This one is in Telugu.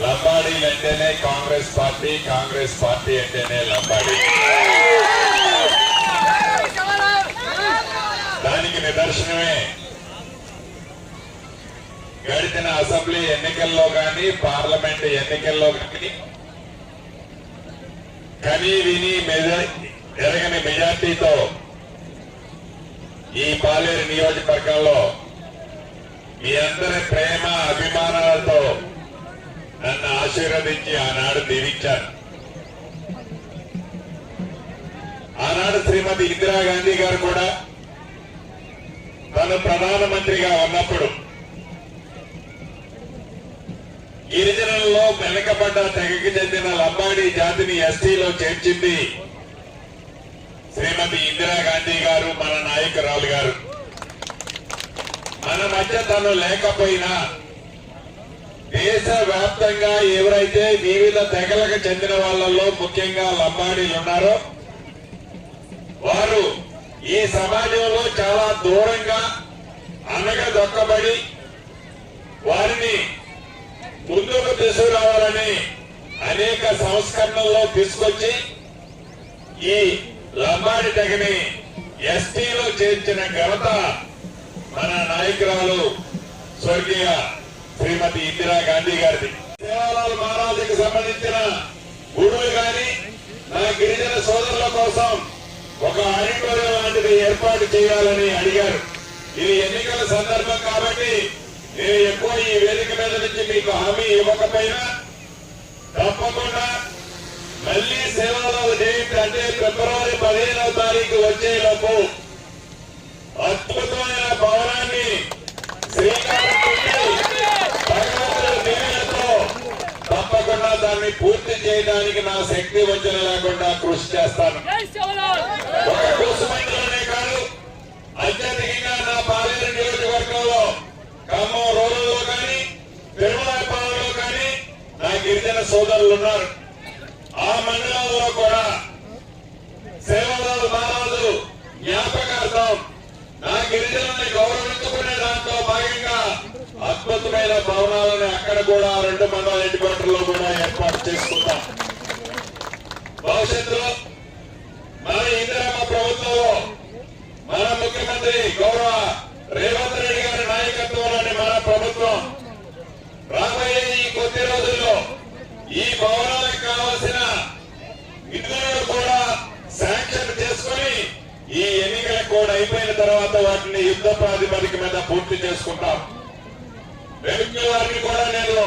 లంబాడీలు అంటేనే కాంగ్రెస్ పార్టీ, కాంగ్రెస్ పార్టీ అంటేనే లంబాడీ. దానికి నిదర్శనమే గడిచిన అసెంబ్లీ ఎన్నికల్లో కానీ పార్లమెంట్ ఎన్నికల్లో కానీ కనీ విని ఎరగని మెజార్టీతో ఈ పాలేరు నియోజకవర్గంలో మీ అందరి ప్రేమ అభిమానాలతో నన్ను ఆశీర్వదించి ఆనాడు దీవించారు. ఆనాడు శ్రీమతి ఇందిరాగాంధీ గారు కూడా తను ప్రధానమంత్రిగా ఉన్నప్పుడు గిరిజనులలో వెనుకబడ్డ తెగకి చెందిన లంబాడీ జాతిని ఎస్టీలో చేర్చింది శ్రీమతి ఇందిరాగాంధీ గారు, మన నాయకురాలు గారు. మన మధ్య తను లేకపోయినా దేశ వ్యాప్తంగా ఎవరైతే వివిధ తెగలకు చెందిన వాళ్ళలో ముఖ్యంగా లంబాడీలు ఉన్నారో వారు ఈ సమాజంలో చాలా దూరంగా అనగదొక్కబడి వారిని ముందుకు తీసుకురావాలని అనేక సంస్కరణల్లో తీసుకొచ్చి ఈ లంబాడి తెగని ఎస్టీలో చేర్చిన ఘనత మన నాయకురాలు స్వర్గీయ శ్రీమతి ఇందిరాగాంధీ గారిది. సేవాలాల్ మహారాజుకు సంబంధించిన గుడులు గాని నా గిరిజన సోదరుల కోసం ఒక ఆడిటోరియం లాంటిది ఏర్పాటు చేయాలని అడిగారు. ఇది ఎన్నికల సందర్భం కాబట్టి నేను ఎక్కువ ఈ వేదిక మీద నుంచి మీకు హామీ ఇవ్వకపోయినా తప్పకుండా మళ్లీ సేవాలాల్ జయంతి అంటే ఫిబ్రవరి 15వ తారీఖు వచ్చేలోపు అద్భుతమైన భవనాన్ని శ్రీకారం తప్పకుండా దాన్ని పూర్తి చేయడానికి నా శక్తి వంచన లేకుండా కృషి చేస్తాను. ఒక కోసమైనలోనే కాదు, అత్యధికంగా నా పాలేరు నియోజకవర్గంలో ఖమ్మం రూరల్లో కానీ తిరుమలపాలెంలో కానీ నా గిరిజన సోదరులు ఉన్నారు. ఆ మండలాల్లో కూడా సేవాలాల్ మహారాజు జ్ఞాపకార్థం నా గిరిజనుల్ని గౌరవించుకునే దాంట్లో భాగంగా అద్భుతమైన భవనాలను అక్కడ కూడా 2 మండల హెడ్ క్వార్టర్లో కూడా ఏర్పాటు చేసుకుంటాం. భవిష్యత్తులో మన ఇందిరమ్మ ప్రభుత్వంలో మన ముఖ్యమంత్రి గౌరవ రేవంత్ రెడ్డి గారి నాయకత్వంలోని మన ప్రభుత్వం రాబోయే ఈ కొద్ది రోజుల్లో ఈ భవనాలకు కావాల్సిన నిధులను కూడా శాంక్షన్ చేసుకుని ఈ ఎన్నికల కోడ్ అయిపోయిన తర్వాత వాటిని యుద్ధ ప్రాతిపదిక మీద పూర్తి చేసుకుంటాం. రెవెన్యూ వారిని కూడా నేను